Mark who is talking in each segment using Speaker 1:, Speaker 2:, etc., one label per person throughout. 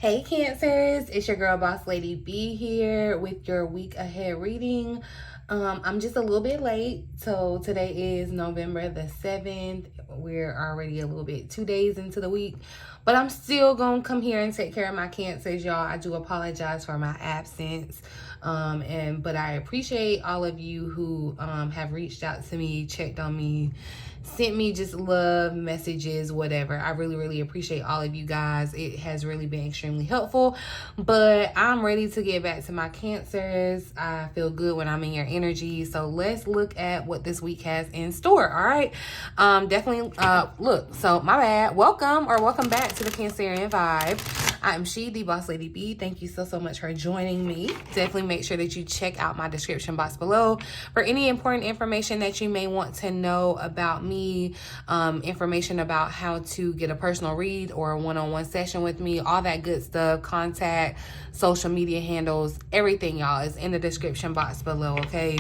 Speaker 1: Hey Cancers, it's your girl Boss Lady B here with your week ahead reading. I'm just a little bit late, so today is November the 7th. We're already a little bit 2 days into the week, but I'm still gonna come here and take care of my Cancers, y'all. I do apologize for my absence, but I appreciate all of you who have reached out to me, checked on me, sent me just love messages, whatever. I really appreciate all of you guys. It has really been extremely helpful, but I'm ready to get back to my Cancers. I feel good when I'm in your energy, so let's look at what this week has in store. All right, definitely look, so my bad. Welcome back to the Cancerian Vibe. I'm she, the Boss Lady B. Thank you so much for joining me. Definitely make sure that you check out my description box below for any important information that you may want to know about me, information about how to get a personal read or a one-on-one session with me, all that good stuff, contact, social media handles, everything, y'all, is in the description box below, okay?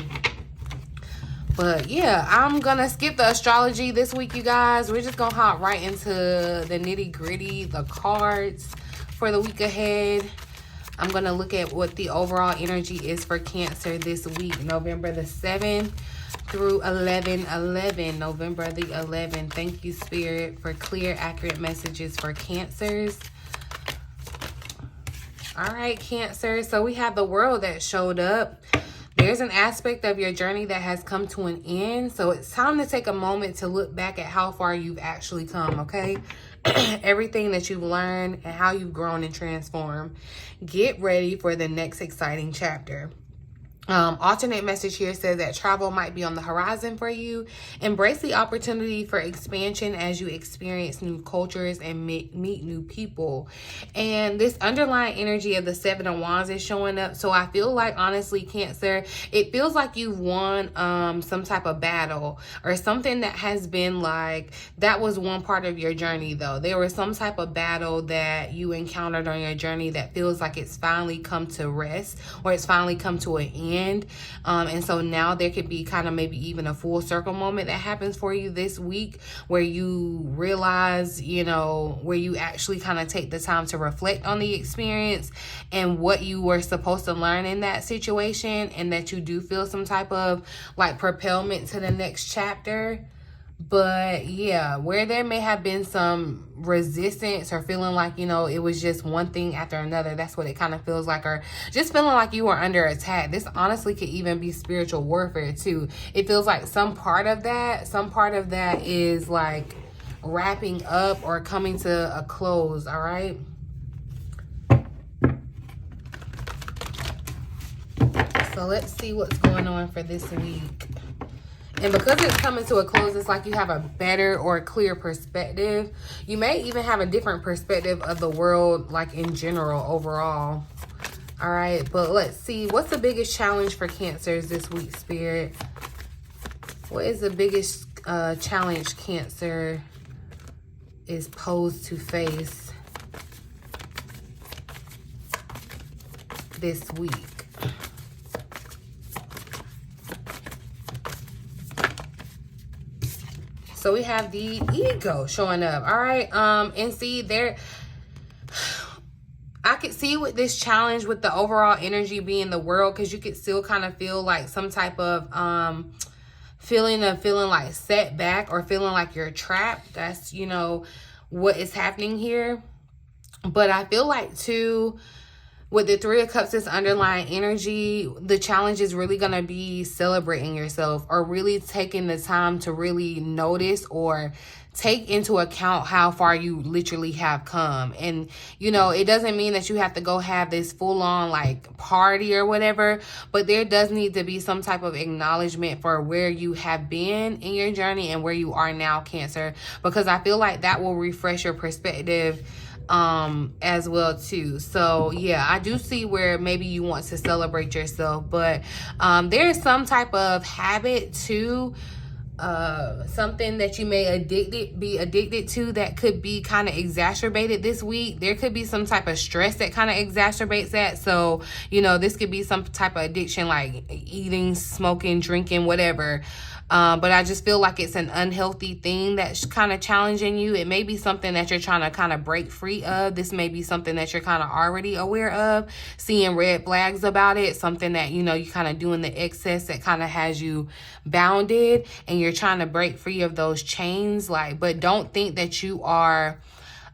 Speaker 1: But yeah, I'm gonna skip the astrology this week, you guys. We're just gonna hop right into the nitty-gritty, the cards for the week ahead. I'm gonna look at what the overall energy is for Cancer this week, November the 7th through 11/11, November the 11th. Thank you, Spirit, for clear, accurate messages for Cancers. All right, Cancer. So we have the World that showed up. There's an aspect of your journey that has come to an end. So it's time to take a moment to look back at how far you've actually come, okay? Everything that you've learned and how you've grown and transformed. Get ready for the next exciting chapter. Alternate message here says that travel might be on the horizon for you. Embrace the opportunity for expansion as you experience new cultures and meet new people. And this underlying energy of the Seven of Wands is showing up. So I feel like, honestly, Cancer, it feels like you've won some type of battle or something that has been like, that was one part of your journey though. There was some type of battle that you encountered on your journey that feels like it's finally come to rest or it's finally come to an end. And so now there could be kind of maybe even a full circle moment that happens for you this week where you realize, you know, where you actually kind of take the time to reflect on the experience and what you were supposed to learn in that situation, and that you do feel some type of like propelment to the next chapter. But yeah, where there may have been some resistance or feeling like, you know, it was just one thing after another, that's what it kind of feels like, or just feeling like you were under attack. This honestly could even be spiritual warfare too. It feels like some part of that is like wrapping up or coming to a close. All right, so let's see what's going on for this week. And because it's coming to a close, it's like you have a better or clear perspective. You may even have a different perspective of the world, like in general, overall. All right, but let's see. What's the biggest challenge for Cancers this week, Spirit? What is the biggest challenge Cancer is posed to face this week? So we have the ego showing up. All right. And see there, I could see with this challenge with the overall energy being the World, because you could still kind of feel like some type of feeling like setback or feeling like you're trapped. That's, you know, what is happening here. But I feel like too, with the Three of Cups, this underlying energy, the challenge is really going to be celebrating yourself or really taking the time to really notice or take into account how far you literally have come. And, you know, it doesn't mean that you have to go have this full-on like party or whatever, but there does need to be some type of acknowledgement for where you have been in your journey and where you are now, Cancer, because I feel like that will refresh your perspective as well too. So yeah, I do see where maybe you want to celebrate yourself, but there's some type of habit to something that you may be addicted to that could be kind of exacerbated this week. There could be some type of stress that kind of exacerbates that. So, you know, this could be some type of addiction like eating, smoking, drinking, whatever. But I just feel like it's an unhealthy thing that's kind of challenging you. It may be something that you're trying to kind of break free of. This may be something that you're kind of already aware of, seeing red flags about it, something that, you know, you kind of do in the excess that kind of has you bounded, and you're trying to break free of those chains. Like, but don't think that you are,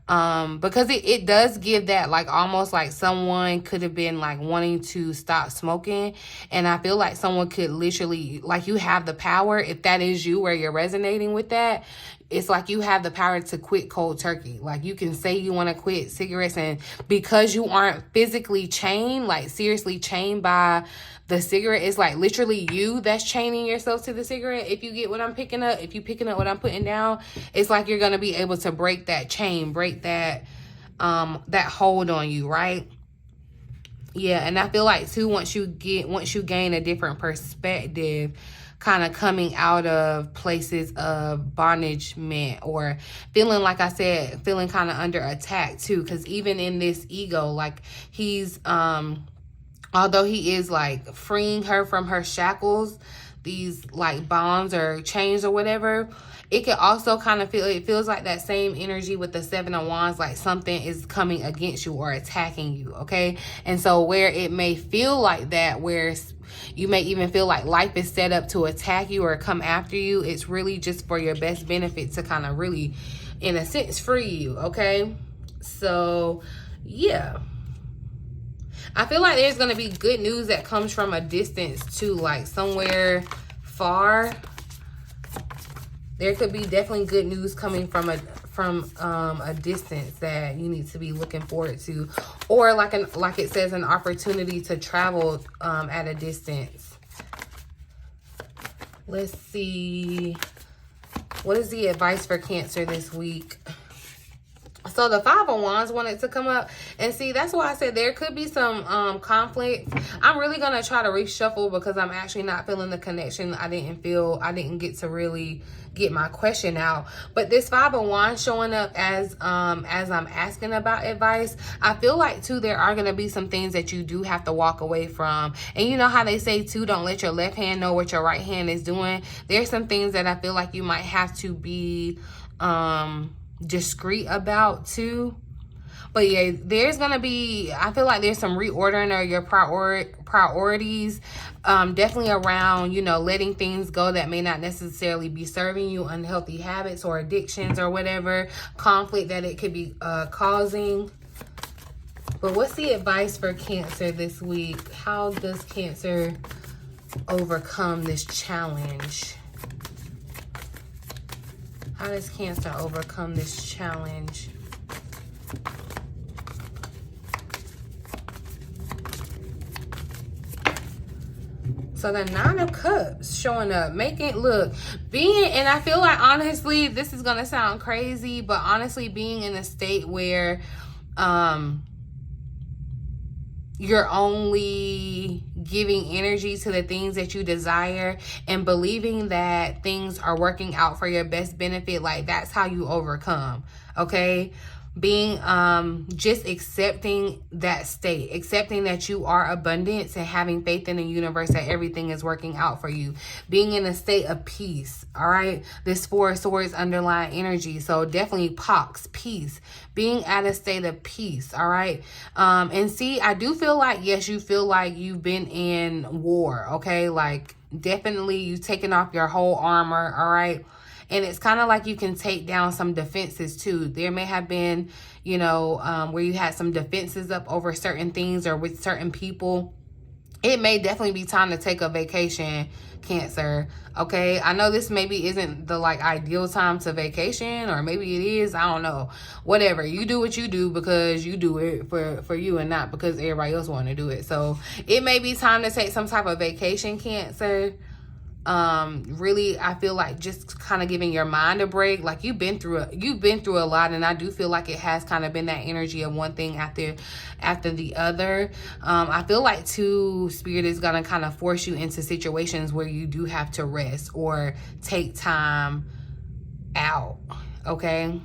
Speaker 1: because it does give that, like, almost like someone could have been like wanting to stop smoking, and I feel like someone could literally, like, you have the power, if that is you, where you're resonating with that, it's like you have the power to quit cold turkey. Like, you can say you want to quit cigarettes, and because you aren't physically chained, like seriously chained by the cigarette, it's like literally you that's chaining yourself to the cigarette. If you get what I'm picking up, if you picking up what I'm putting down, it's like you're going to be able to break that chain, break that, that hold on you, right? Yeah, and I feel like too, once you gain a different perspective, kind of coming out of places of bondagement, or feeling, like I said, feeling kind of under attack too, because even in this ego, like, he's although he is like freeing her from her shackles, these like bonds or chains or whatever, it can also kind of feel, it feels like that same energy with the Seven of Wands, like something is coming against you or attacking you, okay? And so where it may feel like that, where you may even feel like life is set up to attack you or come after you, it's really just for your best benefit to kind of really, in a sense, free you, okay? So, yeah. I feel like there's going to be good news that comes from a distance too, like somewhere far. There could be definitely good news coming from a distance that you need to be looking forward to, or like it says, an opportunity to travel at a distance. Let's see, what is the advice for Cancer this week? So the Five of Wands wanted to come up, and see, that's why I said there could be some conflict. I'm really gonna try to reshuffle because I'm actually not feeling the connection. I didn't get to really get my question out. But this Five of Wands showing up as I'm asking about advice, I feel like too, there are gonna be some things that you do have to walk away from. And you know how they say too, don't let your left hand know what your right hand is doing. There's some things that I feel like you might have to be discreet about too. But yeah, there's gonna be, I feel like there's some reordering of your priorities, definitely around, you know, letting things go that may not necessarily be serving you, unhealthy habits or addictions or whatever conflict that it could be causing. But what's the advice for Cancer this week? How does Cancer overcome this challenge? How does Cancer overcome this challenge? So the Nine of Cups showing up, making, look, being, and I feel like, honestly, this is going to sound crazy, but honestly, being in a state where you're only giving energy to the things that you desire and believing that things are working out for your best benefit, like that's how you overcome, okay? Being just accepting that state, accepting that you are abundance, and having faith in the universe that everything is working out for you. Being in a state of peace, all right? This Four of Swords underlying energy, so definitely Pax, peace. Being at a state of peace, all right? And see, I do feel like, yes, you feel like you've been in war, okay? Like, definitely you've taken off your whole armor, all right? And it's kind of like you can take down some defenses too. There may have been, you know, where you had some defenses up over certain things or with certain people. It may definitely be time to take a vacation, Cancer. Okay, I know this maybe isn't the like ideal time to vacation, or maybe it is, I don't know. Whatever, you do what you do because you do it for you and not because everybody else want to do it. So it may be time to take some type of vacation, Cancer. Really, I feel like just kind of giving your mind a break. Like you've been through a lot, and I do feel like it has kind of been that energy of one thing after the other. I feel like too, Spirit is gonna kind of force you into situations where you do have to rest or take time out, okay?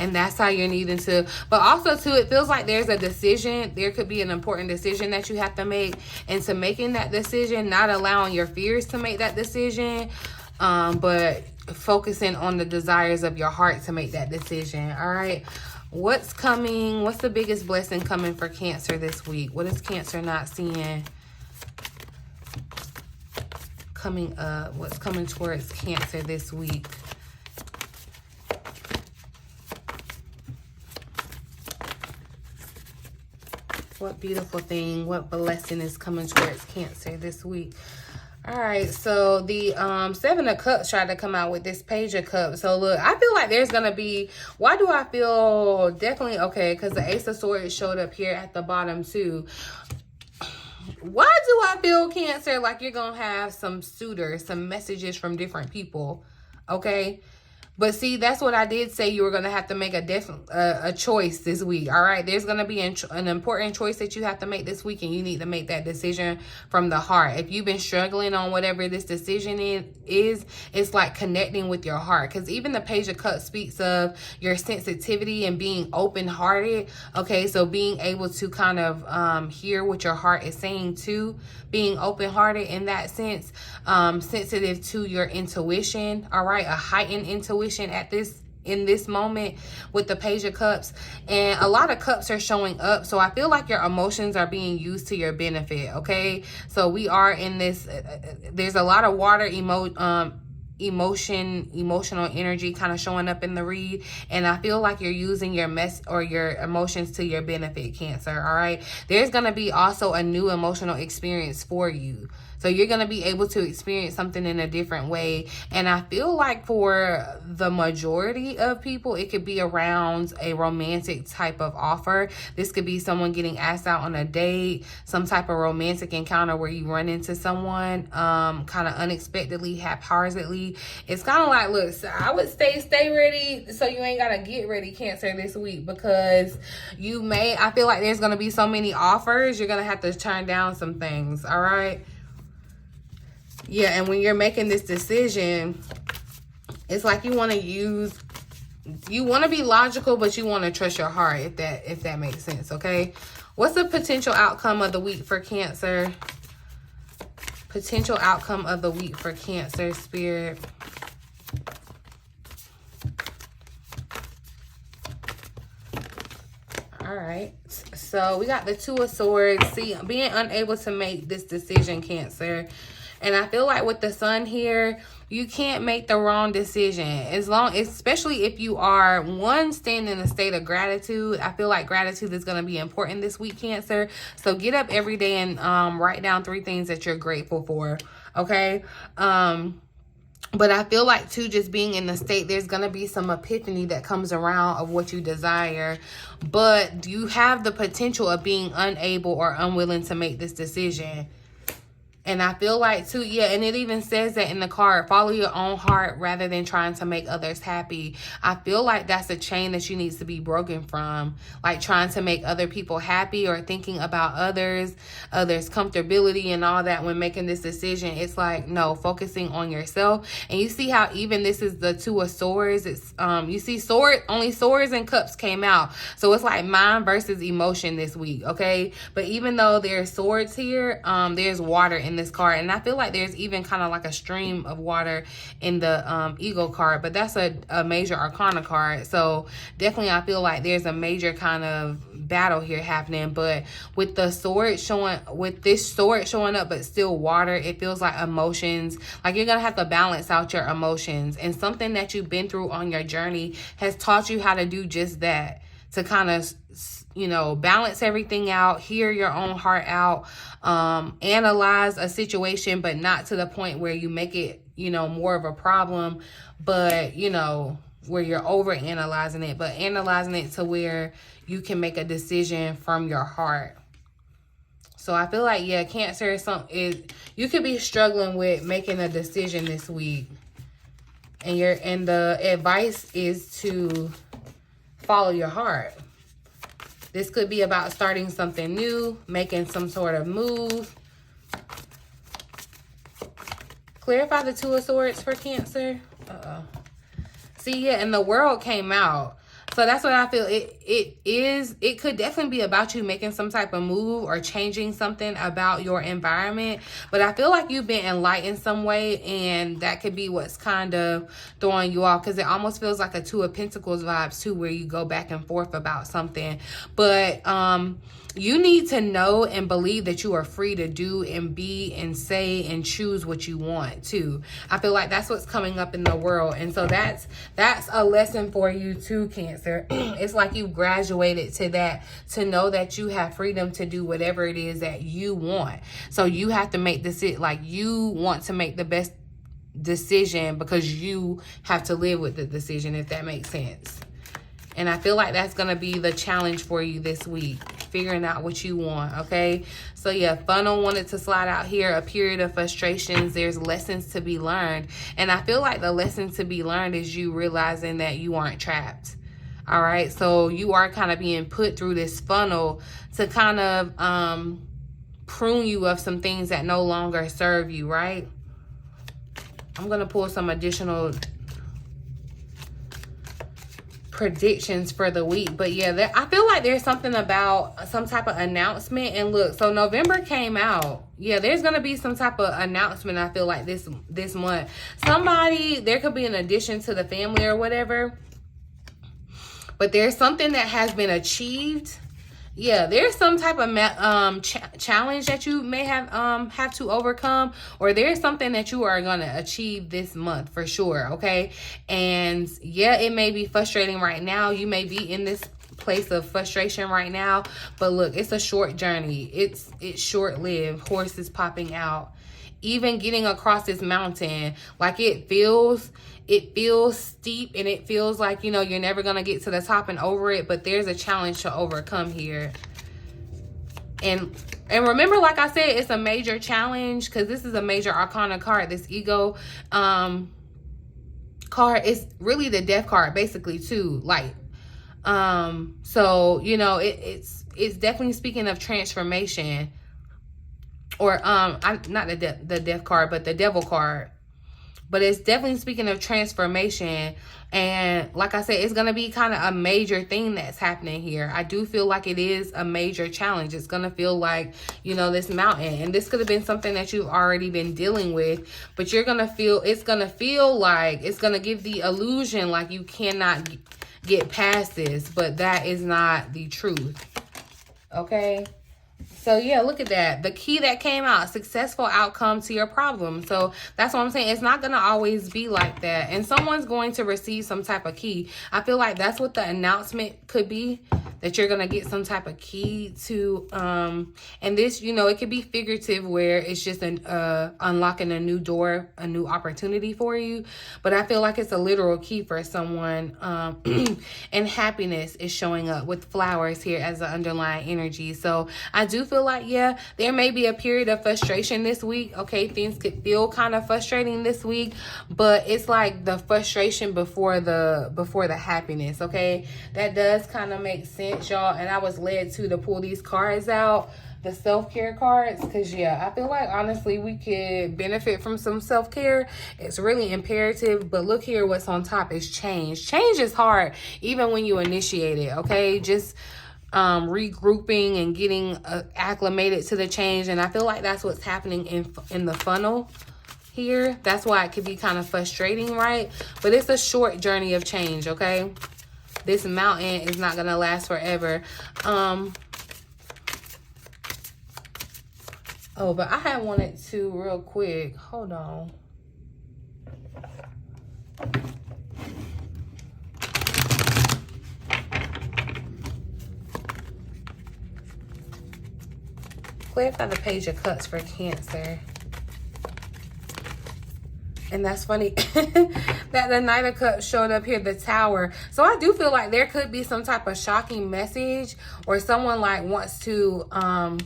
Speaker 1: And that's how you're needing to, but also too, it feels like there's a decision. There could be an important decision that you have to make. And to making that decision, not allowing your fears to make that decision, but focusing on the desires of your heart to make that decision. All right. What's coming? What's the biggest blessing coming for Cancer this week? What is Cancer not seeing coming up? What's coming towards Cancer this week? What beautiful thing, what blessing is coming towards Cancer this week? All right, so the Seven of Cups tried to come out with this Page of Cups. So look, I feel like there's gonna be, why do I feel definitely okay? Because the Ace of Swords showed up here at the bottom too. Why do I feel, Cancer, like you're gonna have some suitors, some messages from different people? Okay. But see, that's what I did say. You were going to have to make a choice this week. All right. There's going to be an important choice that you have to make this week. And you need to make that decision from the heart. If you've been struggling on whatever this decision is, it's like connecting with your heart. Because even the Page of Cups speaks of your sensitivity and being open-hearted. Okay. So being able to kind of hear what your heart is saying too. Being open-hearted in that sense. Sensitive to your intuition. All right. A heightened intuition in this moment with the Page of Cups. And a lot of cups are showing up, so I feel like your emotions are being used to your benefit. Okay, so we are in this there's a lot of water emotional energy kind of showing up in the read, and I feel like you're using your your emotions to your benefit, Cancer. All right, there's going to be also a new emotional experience for you. So you're going to be able to experience something in a different way. And I feel like for the majority of people, it could be around a romantic type of offer. This could be someone getting asked out on a date, some type of romantic encounter where you run into someone kind of unexpectedly, haphazardly. It's kind of like, look, so I would stay ready so you ain't got to get ready, Cancer, this week, because I feel like there's going to be so many offers. You're going to have to turn down some things. All right. Yeah, and when you're making this decision, it's like you want to be logical, but you want to trust your heart, if that makes sense, okay? What's the potential outcome of the week for Cancer? Potential outcome of the week for Cancer, Spirit. All right, so we got the Two of Swords. See, being unable to make this decision, Cancer. And I feel like with the Sun here, you can't make the wrong decision. Especially if you are, staying in a state of gratitude. I feel like gratitude is going to be important this week, Cancer. So get up every day and write down 3 things that you're grateful for. Okay. But I feel like too, just being in the state, there's going to be some epiphany that comes around of what you desire. But you have the potential of being unable or unwilling to make this decision. And I feel like too, yeah, and it even says that in the card, follow your own heart rather than trying to make others happy. I feel like that's a chain that you need to be broken from. Like trying to make other people happy or thinking about others' comfortability and all that when making this decision. It's like, no, focusing on yourself. And you see how even this is the Two of Swords. It's you see only swords and cups came out. So it's like mind versus emotion this week, okay? But even though there's swords here, there's water in this card, and I feel like there's even kind of like a stream of water in the Ego card, but that's a major arcana card. So definitely I feel like there's a major kind of battle here happening. But with the sword showing, with this sword showing up but still water, it feels like emotions, like you're gonna have to balance out your emotions, and something that you've been through on your journey has taught you how to do just that, to kind of, you know, balance everything out, hear your own heart out, analyze a situation, but not to the point where you make it, you know, more of a problem, but, you know, where you're over analyzing it, but analyzing it to where you can make a decision from your heart. So I feel like, yeah, Cancer is you could be struggling with making a decision this week, and the advice is to follow your heart. This could be about starting something new, making some sort of move. Clarify the Two of Swords for Cancer. See, yeah, and the World came out. So that's what I feel it could definitely be about you making some type of move or changing something about your environment. But I feel like you've been enlightened some way, and that could be what's kind of throwing you off, because it almost feels like a Two of Pentacles vibes too, where you go back and forth about something. But you need to know and believe that you are free to do and be and say and choose what you want too. I feel like that's what's coming up in the world. And so that's a lesson for you too, Cancer. It's like you graduated to that, to know that you have freedom to do whatever it is that you want. So you have to make this like you want to make the best decision, because you have to live with the decision, if that makes sense. And I feel like that's going to be the challenge for you this week, figuring out what you want, okay? So yeah, funnel wanted to slide out here, a period of frustrations. There's lessons to be learned. And I feel like the lesson to be learned is you realizing that you aren't trapped, all right? So you are kind of being put through this funnel to kind of prune you of some things that no longer serve you, right? I'm going to pull some additional predictions for the week. But yeah, I feel like there's something about some type of announcement. And look, so November came out. Yeah, there's gonna be some type of announcement, I feel like, this month. Somebody, there could be an addition to the family or whatever, but there's something that has been achieved. Yeah, there's some type of challenge that you may have to overcome, or there's something that you are going to achieve this month for sure, okay? And yeah, it may be frustrating right now. You may be in this place of frustration right now, but look, it's a short journey. It's short-lived. Horses popping out. Even getting across this mountain, like it feels steep, and it feels like, you know, you're never going to get to the top and over it, but there's a challenge to overcome here. And remember, like I said, it's a major challenge, because this is a major arcana card. This ego card is really the death card basically too. Like so, you know, it's definitely speaking of transformation, or not the death card, but the devil card. But it's definitely speaking of transformation. And like I said, it's going to be kind of a major thing that's happening here. I do feel like it is a major challenge. It's going to feel like, you know, this mountain. And this could have been something that you've already been dealing with. But you're going to feel, it's going to feel like, it's going to give the illusion like you cannot get past this. But that is not the truth. Okay? So yeah, look at that. The key that came out, successful outcome to your problem. So that's what I'm saying. It's not going to always be like that. And someone's going to receive some type of key. I feel like that's what the announcement could be, that you're going to get some type of key to, and this, you know, it could be figurative, where it's just unlocking a new door, a new opportunity for you. But I feel like it's a literal key for someone. And happiness is showing up with flowers here as the underlying energy. So I do feel like, yeah, there may be a period of frustration this week. Okay, things could feel kind of frustrating this week, but it's like the frustration before the happiness. Okay, that does kind of make sense, y'all. And I was led to pull these cards out, the self-care cards, because yeah, I feel like honestly we could benefit from some self-care. It's really imperative. But look here, what's on top is change. Change is hard even when you initiate it. Okay, just regrouping and getting acclimated to the change. And I feel like that's what's happening in the funnel here. That's why it could be kind of frustrating, right? But it's a short journey of change. Okay, this mountain is not gonna last forever. Oh, but I had wanted to real quick, hold on. Clarify the Page of Cups for Cancer. And that's funny that the Knight of Cups showed up here, the Tower. So I do feel like there could be some type of shocking message, or someone like wants to, I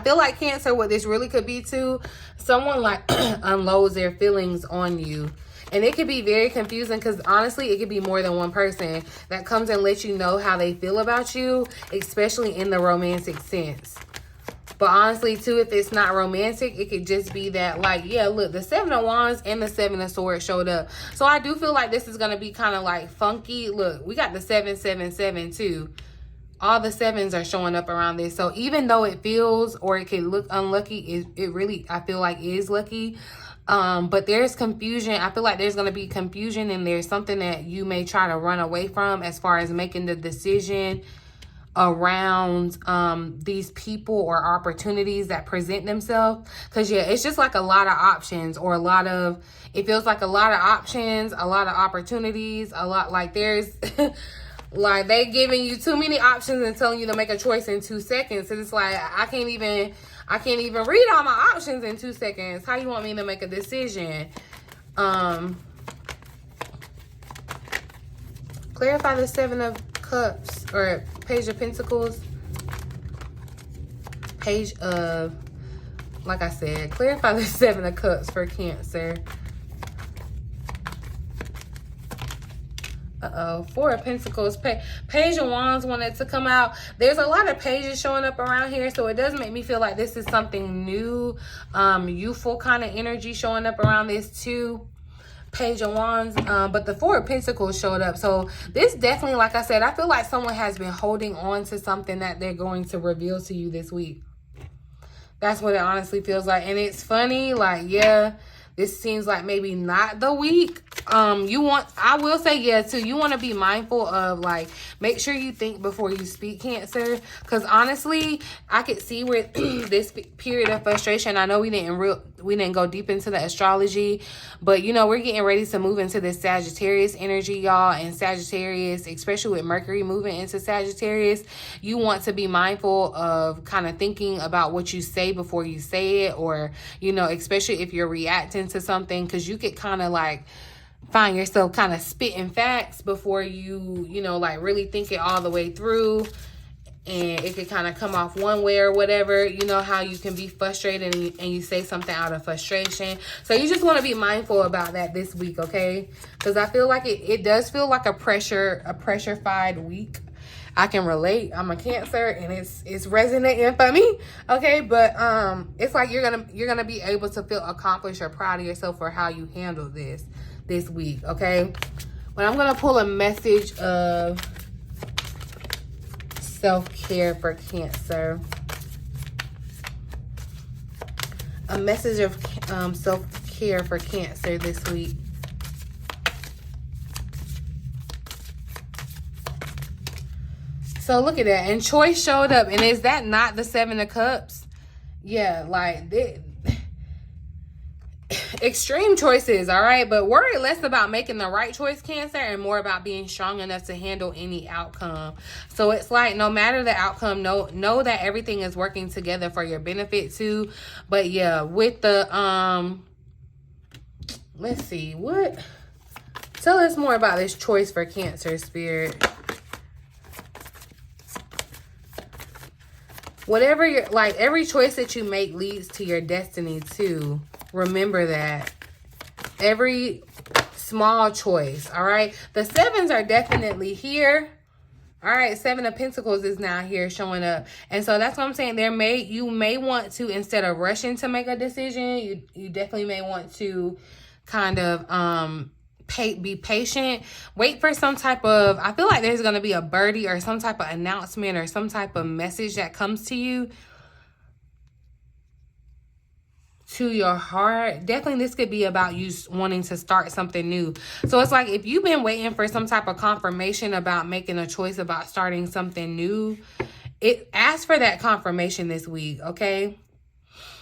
Speaker 1: feel like Cancer, what this really could be too, someone like unloads their feelings on you. And it could be very confusing, because honestly, it could be more than one person that comes and lets you know how they feel about you, especially in the romantic sense. But honestly, too, if it's not romantic, it could just be that, like, yeah, look, the 7 of Wands and the 7 of Swords showed up. So I do feel like this is going to be kind of like funky. Look, we got the 777 too. All the 7s are showing up around this. So even though it feels or it can look unlucky, it really, I feel like, is lucky. But there's confusion. I feel like there's going to be confusion, and there's something that you may try to run away from as far as making the decision around these people or opportunities that present themselves. Because yeah, it's just like a lot of options, or it feels like a lot of options, a lot of opportunities, a lot, like there's like they giving you too many options and telling you to make a choice in 2 seconds. And it's like, I can't even read all my options in 2 seconds. How you want me to make a decision? Clarify the 7 of Cups, or Page of Pentacles. Page of, like I said, clarify the 7 of Cups for Cancer. 4 of Pentacles. Page of Wands wanted to come out. There's a lot of pages showing up around here, so it does make me feel like this is something new, youthful kind of energy showing up around this too. Page of Wands, but the 4 of Pentacles showed up. So this definitely, like I said, I feel like someone has been holding on to something that they're going to reveal to you this week. That's what it honestly feels like. And it's funny, like, yeah, this seems like maybe not the week. I will say, yeah, too, you want to be mindful of, like, make sure you think before you speak, Cancer. Because honestly, I could see where this period of frustration, I know we didn't go deep into the astrology, but you know, we're getting ready to move into this Sagittarius energy, y'all. And Sagittarius, especially with Mercury moving into Sagittarius, you want to be mindful of kind of thinking about what you say before you say it, or, you know, especially if you're reacting to something, because you could kind of like find yourself kind of spitting facts before you know, like really think it all the way through. And it could kind of come off one way or whatever. You know how you can be frustrated and you say something out of frustration. So you just want to be mindful about that this week, okay? Because I feel like it does feel like a pressure-fied week. I can relate. I'm a Cancer, and it's resonating for me, okay? But it's like you're gonna be able to feel accomplished or proud of yourself for how you handle this week, okay? But I'm gonna pull a message of self-care for Cancer. A message of self-care for Cancer this week. So look at that. And choice showed up. And is that not the 7 of Cups? Yeah, like extreme choices, all right? But worry less about making the right choice, Cancer, and more about being strong enough to handle any outcome. So it's like, no matter the outcome, know that everything is working together for your benefit too. But yeah, with the let's see, tell us more about this choice for Cancer, Spirit. Whatever you're, like, every choice that you make leads to your destiny too. Remember that. Every small choice, all right? The 7s are definitely here. All right, 7 of Pentacles is now here showing up. And so that's what I'm saying. You may want to, instead of rushing to make a decision, you definitely may want to kind of be patient. Wait for some type of, I feel like there's going to be a birdie or some type of announcement or some type of message that comes to you, to your heart. Definitely this could be about you wanting to start something new. So it's like, if you've been waiting for some type of confirmation about making a choice about starting something new, ask for that confirmation this week, okay?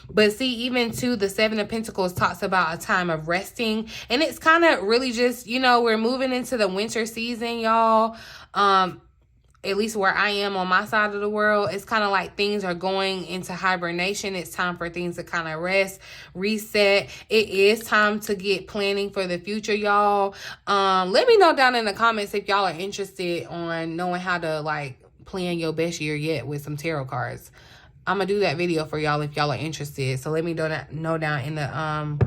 Speaker 1: But see, even too, the 7 of Pentacles talks about a time of resting. And it's kind of really just, you know, we're moving into the winter season, y'all. At least where I am on my side of the world, it's kind of like things are going into hibernation. It's time for things to kind of rest, reset. It is time to get planning for the future, y'all. Let me know down in the comments if y'all are interested on knowing how to, like, plan your best year yet with some tarot cards. I'm gonna do that video for y'all if y'all are interested. So let me know down in the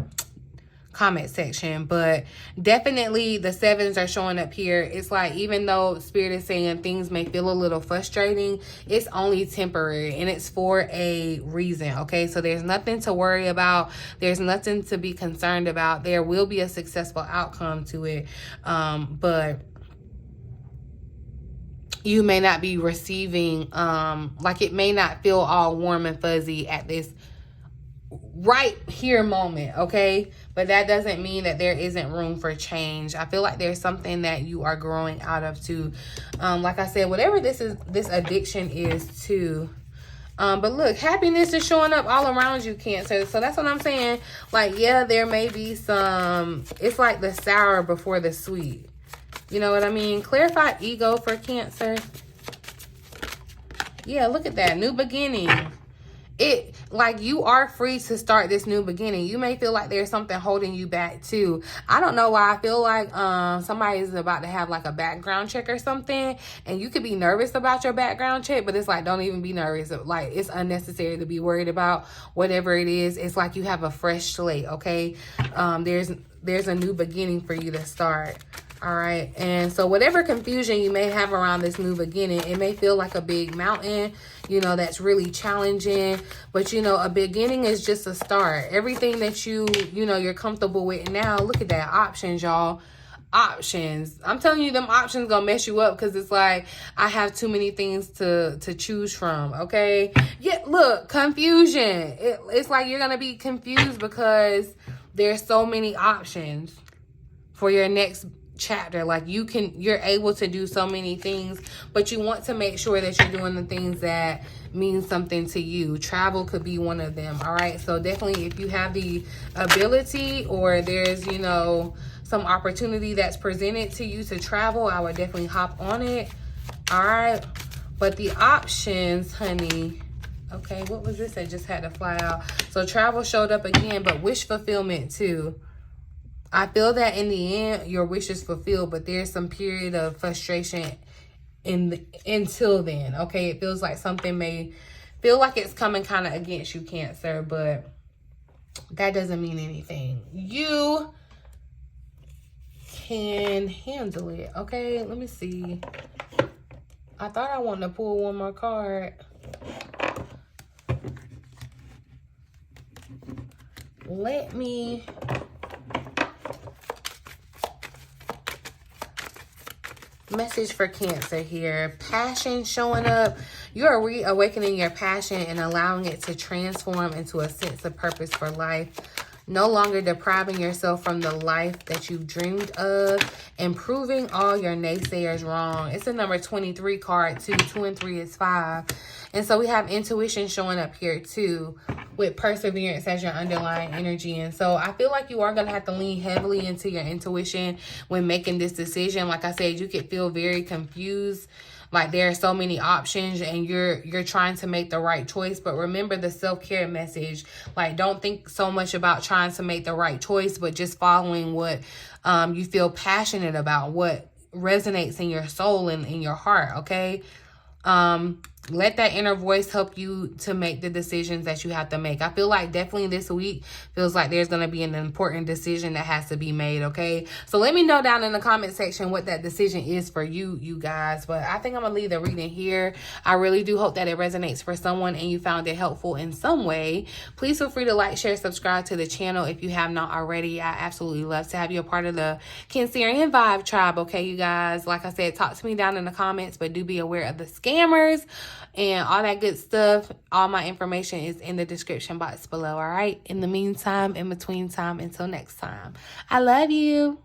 Speaker 1: comment section. But definitely the 7s are showing up here. It's like, even though Spirit is saying things may feel a little frustrating, it's only temporary and it's for a reason. Okay, so there's nothing to worry about. There's nothing to be concerned about. There will be a successful outcome to it, but you may not be receiving, like, it may not feel all warm and fuzzy at this right here moment, okay? But that doesn't mean that there isn't room for change. I feel like there's something that you are growing out of too. Like I said, whatever this addiction is too. But look, happiness is showing up all around you, Cancer. So that's what I'm saying. Like, yeah, there may be some, it's like the sour before the sweet. You know what I mean? Clarified ego for Cancer. Yeah, look at that. New beginning. It, like, you are free to start this new beginning. You may feel like there's something holding you back too. I don't know why. I feel like somebody is about to have like a background check or something, and you could be nervous about your background check, but it's like, don't even be nervous. Like, it's unnecessary to be worried about whatever it is. It's like you have a fresh slate, okay? There's a new beginning for you to start. All right. And so whatever confusion you may have around this new beginning, it may feel like a big mountain, you know, that's really challenging. But, you know, a beginning is just a start. Everything that you're comfortable with now, look at that. Options, y'all. Options. I'm telling you, them options gonna mess you up, because it's like, I have too many things to choose from, okay? Yeah, look, confusion. It's like you're gonna be confused because there's so many options for your next chapter. Like, you're able to do so many things, but you want to make sure that you're doing the things that mean something to you. Travel could be one of them. All right, so definitely, if you have the ability, or there's, you know, some opportunity that's presented to you to travel, I would definitely hop on it. All right, but the options, honey. Okay, what was this that just had to fly out? So travel showed up again, but wish fulfillment too. I feel that in the end, your wish is fulfilled, but there's some period of frustration until then, okay? It feels like something may feel like it's coming kind of against you, Cancer, but that doesn't mean anything. You can handle it, okay? Let me see. I thought I wanted to pull one more card. Let me... Message for Cancer here. Passion showing up. You are reawakening your passion and allowing it to transform into a sense of purpose for life. No longer depriving yourself from the life that you've dreamed of, and proving all your naysayers wrong. It's a number 23 card too. 2 and 3 is 5. And so we have intuition showing up here too, with perseverance as your underlying energy. And so I feel like you are going to have to lean heavily into your intuition when making this decision. Like I said, you could feel very confused. Like, there are so many options and you're trying to make the right choice. But remember the self-care message. Like, don't think so much about trying to make the right choice, but just following what you feel passionate about, what resonates in your soul and in your heart, okay? Let that inner voice help you to make the decisions that you have to make. I feel like definitely this week feels like there's going to be an important decision that has to be made, okay? So let me know down in the comment section what that decision is for you guys. But I think I'm going to leave the reading here. I really do hope that it resonates for someone and you found it helpful in some way. Please feel free to like, share, subscribe to the channel if you have not already. I absolutely love to have you a part of the Cancerian Vibe tribe, okay, you guys? Like I said, talk to me down in the comments, but do be aware of the scammers and all that good stuff. All my information is in the description box below, all right? In the meantime, in between time, until next time, I love you.